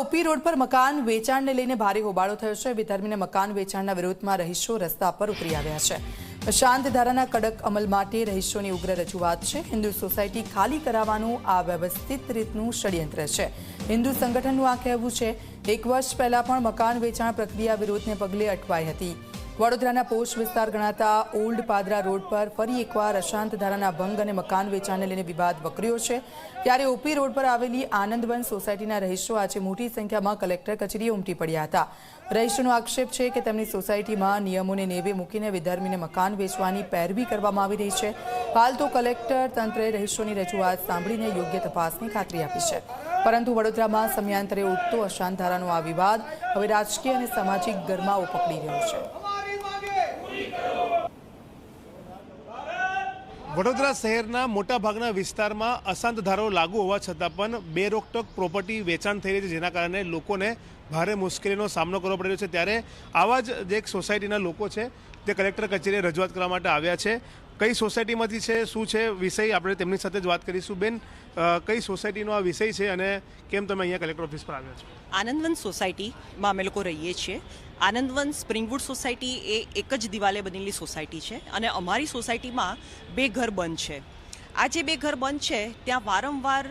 OP road પર મકાન વેચાણને લઈને ભારે હોબાળો થયો છે। વિધર્મીને મકાન વેચાણના વિરોધમાં રહીશો રસ્તા પર ઉતરી આવ્યા છે। શાંત ધારાના કડક અમલ માટે રહીશોની ઉગ્ર રજૂઆત છે। હિન્દુ સોસાયટી ખાલી કરાવવાનું આ વ્યવસ્થિત રીતનું ષડયંત્ર છે। હિન્દુ સંગઠનનું આ કહેવું છે 1 વર્ષ પહેલા પણ મકાન વેચાણ પ્રક્રિયા વિરોધને પગલે અટવાઈ હતી। વડોદરાના પોશ વિસ્તાર ગણાતા ઓલ્ડ પાદરા રોડ પર ફરી એકવાર અશાંત ધારાના ભંગ અને મકાન વેચાણને લઈને વિવાદ વકર્યો છે। ત્યારે ઓપી રોડ પર આવેલી આનંદવન સોસાયટીના રહીશો આજે મોટી સંખ્યામાં કલેક્ટર કચેરીએ ઉમટી પડ્યા હતા। રહીશોનો આક્ષેપ છે કે તેમની સોસાયટીમાં નિયમોને નેવે મૂકીને વિધર્મીને મકાન વેચવાની પેરવી કરવામાં આવી રહી છે। હાલ તો કલેક્ટર તંત્રે રહીશોની રજૂઆત સાંભળીને યોગ્ય તપાસની ખાતરી આપી છે, પરંતુ વડોદરામાં સમયાંતરે ઉઠતો અશાંત ધારાનો આ વિવાદ હવે રાજકીય અને સામાજિક ગરમાવો પકડી રહ્યો છે। વડોદરા શહેરના મોટાભાગના વિસ્તારમાં અશાંત ધારો લાગુ હોવા છતાં પણ બેરોકટોક પ્રોપર્ટી વેચાણ થઈ રહી છે, જેના કારણે લોકોને ભારે મુશ્કેલીનો સામનો કરવો પડી રહ્યો છે। ત્યારે આવા જ જે એક સોસાયટીના લોકો છે તે કલેક્ટર કચેરીએ રજૂઆત કરવા માટે આવ્યા છે। કઈ સોસાયટીમાંથી છે, શું છે વિષય, આપણે તેમની સાથે જ વાત કરીશું। બેન, કઈ સોસાયટીનો આ વિષય છે અને કેમ તમે અહીંયા કલેક્ટર ઓફિસ પર આવ્યા છો? આનંદવન સોસાયટીમાં અમે લોકો રહીએ છીએ। આનંદવન સ્પ્રિંગવુડ સોસાયટી એ એક જ દિવાલે બનેલી સોસાયટી છે અને અમારી સોસાયટીમાં 2 ઘર બંધ છે। આ જે 2 ઘર બંધ છે ત્યાં વારંવાર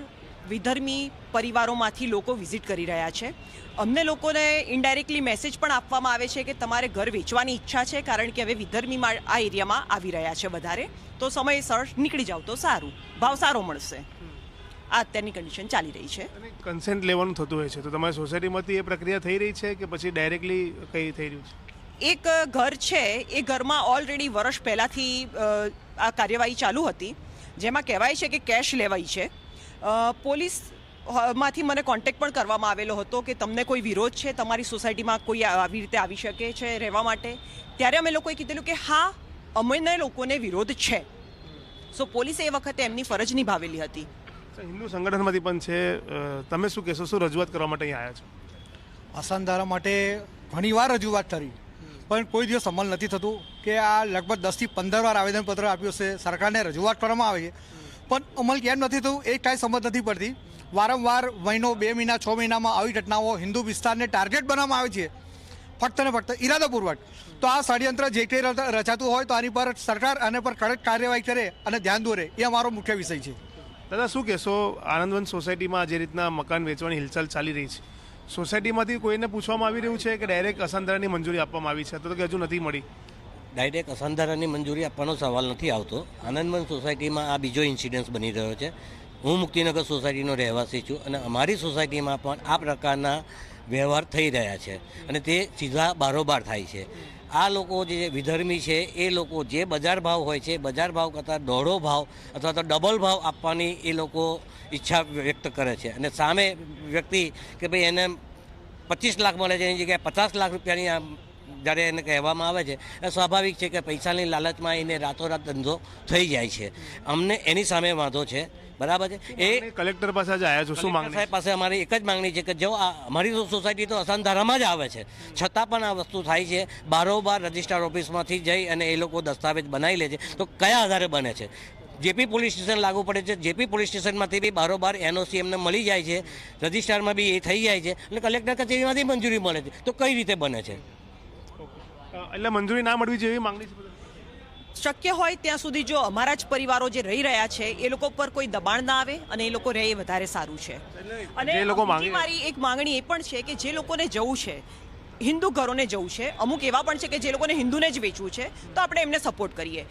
વિધર્મી પરિવારોમાંથી લોકો વિઝિટ કરી રહ્યા છે। અમને લોકોને ઇનડાયરેક્ટલી મેસેજ પણ આપવામાં આવે છે કે તમારે ઘર વેચવાની ઈચ્છા છે, કારણ કે હવે વિધર્મી આ એરિયામાં આવી રહ્યા છે વધારે, તો સમયસર નીકળી જાવ તો સારું, ભાવ સારો મળશે। આ અત્યારની કન્ડિશન ચાલી રહી છે। કન્સેન્ટ લેવાનું થતું હોય છે, તો તમારી સોસાયટીમાંથી એ પ્રક્રિયા થઈ રહી છે કે પછી ડાયરેક્ટલી કઈ થઈ રહ્યું છે? એક ઘર છે, એ ઘરમાં ઓલરેડી વર્ષ પહેલાંથી આ કાર્યવાહી ચાલુ હતી, જેમાં કહેવાય છે કે કેશ લેવાઈ છે। પોલીસમાંથી મને કોન્ટેક્ટ પણ કરવામાં આવેલો હતો કે તમને કોઈ વિરોધ છે, તમારી સોસાયટીમાં કોઈ આવી રીતે આવી શકે છે રહેવા માટે? ત્યારે અમે લોકોએ કીધેલું કે હા, અમને લોકોને વિરોધ છે। સો પોલીસે એ વખતે એમની ફરજ નિભાવેલી હતી। હિન્દુ સંગઠનમાંથી પણ છે, તમે શું કહેશો, શું રજૂઆત કરવા માટે અહીં આવ્યા છો? અશાંત ધારા માટે ઘણીવાર રજૂઆત કરી, પણ કોઈ દિવસ અમલ નથી થતું। કે આ લગભગ 10 થી 15 વાર આવેદનપત્ર આપ્યું છે, સરકારને રજૂઆત કરવામાં આવે છે, પણ અમલ કેમ નથી થતું એ કાંઈ સમજ નથી પડતી। વારંવાર મહિનો, 2 મહિના, 6 મહિનામાં આવી ઘટનાઓ હિન્દુ વિસ્તારને ટાર્ગેટ બનાવવામાં આવે છે, ફક્ત ને ફક્ત ઇરાદાપૂર્વક। તો આ ષડયંત્ર જે કંઈ રચાતું હોય તો આની પર સરકાર આને પર કડક કાર્યવાહી કરે અને ધ્યાન દોરે, એ અમારો મુખ્ય વિષય છે। દાદા, શું કહેશો, આનંદવન સોસાયટીમાં જે રીતના મકાન વેચવાની હિલચાલ ચાલી રહી છે, સોસાયટીમાંથી કોઈને પૂછવામાં આવી રહ્યું છે કે ડાયરેક્ટ અશાંત ધારાની મંજૂરી આપવામાં આવી છે, તો કે હજુ નથી મળી? ડાયરેક્ટ અશાંત ધારાની મંજૂરી આપવાનો સવાલ નથી આવતો। આનંદવન સોસાયટીમાં આ બીજો ઇન્સિડન્સ બની રહ્યો છે। હું મુક્તિનગર સોસાયટીનો રહેવાસી છું અને અમારી સોસાયટીમાં પણ આ પ્રકારના વ્યવહાર થઈ રહ્યા છે અને તે સીધા બારોબાર થાય છે। આ લોકો જે વિધર્મી છે એ લોકો જે બજાર ભાવ હોય છે, બજાર ભાવ કરતાં દોઢો ભાવ અથવા તો ડબલ ભાવ આપવાની એ લોકો ઈચ્છા વ્યક્ત કરે છે અને સામે વ્યક્તિ કે ભાઈ એને 25 લાખ મળે છે એની જગ્યાએ 50 લાખ રૂપિયાની જ્યારે એને કહેવામાં આવે છે, એ સ્વાભાવિક છે કે પૈસાની લાલચમાં એને રાતોરાત ધંધો થઈ જાય છે। અમને એની સામે વાંધો છે, બરાબર છે। એ કલેક્ટર પાસે જ આવ્યા છો, શું માંગણી? સાહેબ પાસે અમારી એક જ માંગણી છે કે જો અમારી સોસાયટી તો અશાંત ધારામાં જ આવે છે, છતાં પણ આ વસ્તુ થાય છે। બારોબાર રજિસ્ટ્રાર ઓફિસમાંથી જઈ અને એ લોકો દસ્તાવેજ બનાવી લે છે, તો કયા આધારે બને છે? જેપી પોલીસ સ્ટેશન લાગુ પડે છે, જેપી પોલીસ સ્ટેશનમાંથી બી બારોબાર એનઓસી એમને મળી જાય છે, રજિસ્ટ્રારમાં બી એ થઈ જાય છે અને કલેક્ટર કચેરીમાંથી મંજૂરી મળે છે, તો કઈ રીતે બને છે? એટલે મંજૂરી ના મળવી જોઈએ એવી માંગણી છે? શક્ય હોય ત્યાં સુધી જો અમારા જ પરિવારો જે રહી રહ્યા છે એ લોકો પર કોઈ દબાણ ના આવે અને એ લોકો રહે એ વધારે સારું છે। અને મારી એક માંગણી એ પણ છે કે જે લોકોને જવું છે, હિન્દુ ઘરોને જવું છે, અમુક એવા પણ છે કે જે લોકોને હિન્દુને જ વેચવું છે, તો આપણે એમને સપોર્ટ કરીએ।